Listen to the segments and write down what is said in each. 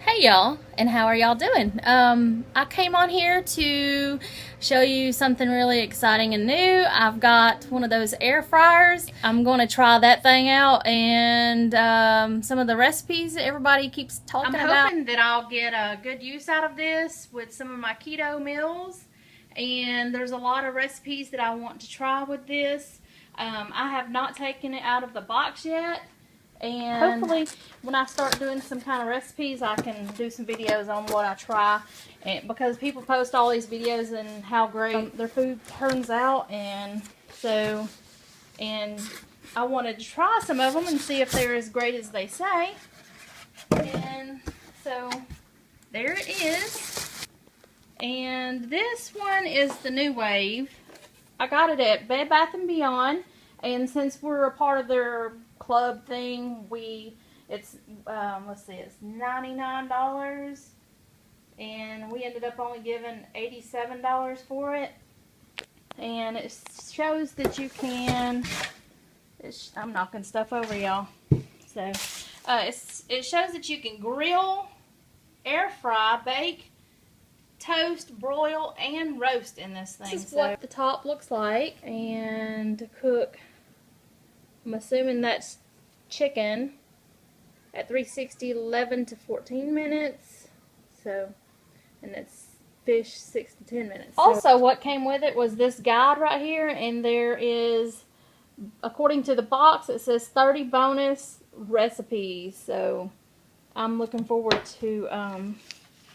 Hey y'all, and how are y'all doing? I came on here to show you something really exciting and new. I've got one of those air fryers. I'm going to try that thing out and some of the recipes that everybody keeps talking about. I'm hoping that I'll get a good use out of this with some of my keto meals. And there's a lot of recipes that I want to try with this. I have not taken it out of the box yet. And hopefully when I start doing some kind of recipes, I can do some videos on what I try. And because people post all these videos and how great their food turns out. And I wanted to try some of them and see if they're as great as they say. And so there it is. And this one is the Nuwave. I got it at Bed Bath & Beyond. And since we're a part of their club thing, it's $99, and we ended up only giving $87 for it. And it shows that you can. I'm knocking stuff over, y'all. So it shows that you can grill, air fry, bake, toast, broil, and roast in this thing. This is what the top looks like, and to cook. I'm assuming that's chicken at 360, 11 to 14 minutes. So, and it's fish 6 to 10 minutes. Also, what came with it was this guide right here, and there is, according to the box, it says 30 bonus recipes. So, I'm looking forward to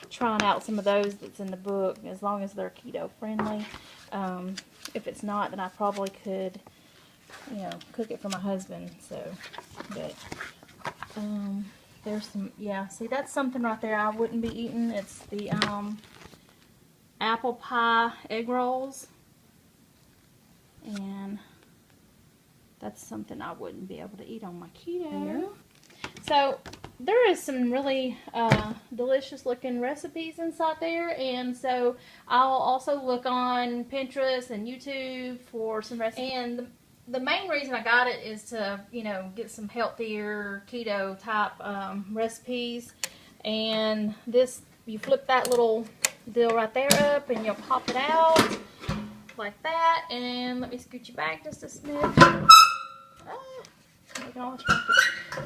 trying out some of those that's in the book, as long as they're keto friendly. If it's not, then I probably could, cook it for my husband. So, but there's some, see, that's something right there I wouldn't be eating. It's the apple pie egg rolls, and that's something I wouldn't be able to eat on my keto. So there is some really delicious looking recipes inside there, and so I'll also look on Pinterest and YouTube for some recipes. And the main reason I got it is to, get some healthier keto type recipes. And this, you flip that little deal right there up, and you'll pop it out like that. And let me scoot you back just a smidge. You can always rock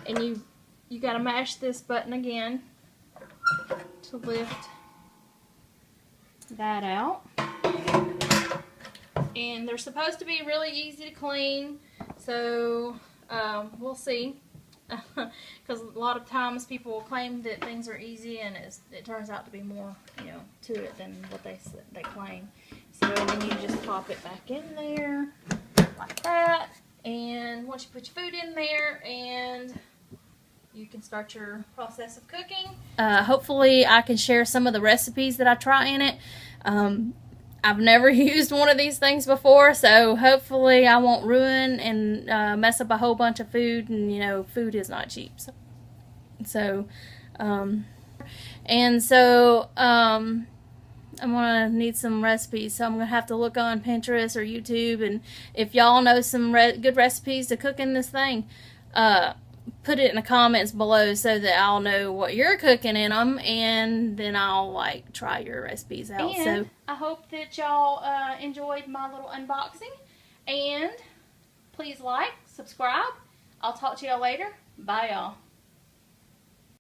it. And you got to mash this button again to lift that out. And they're supposed to be really easy to clean, so we'll see. Because a lot of times people will claim that things are easy, and it turns out to be more, to it than what they claim. So then you just pop it back in there like that, and once you put your food in there, and you can start your process of cooking. Hopefully I can share some of the recipes that I try in it. I've never used one of these things before, so hopefully I won't ruin and mess up a whole bunch of food, and food is not cheap. I'm gonna need some recipes, so I'm gonna have to look on Pinterest or YouTube, and if y'all know some good recipes to cook in this thing, put it in the comments below so that I'll know what you're cooking in them, and then I'll try your recipes out. And so I hope that y'all enjoyed my little unboxing, and please like, subscribe. I'll talk to y'all later. Bye, y'all.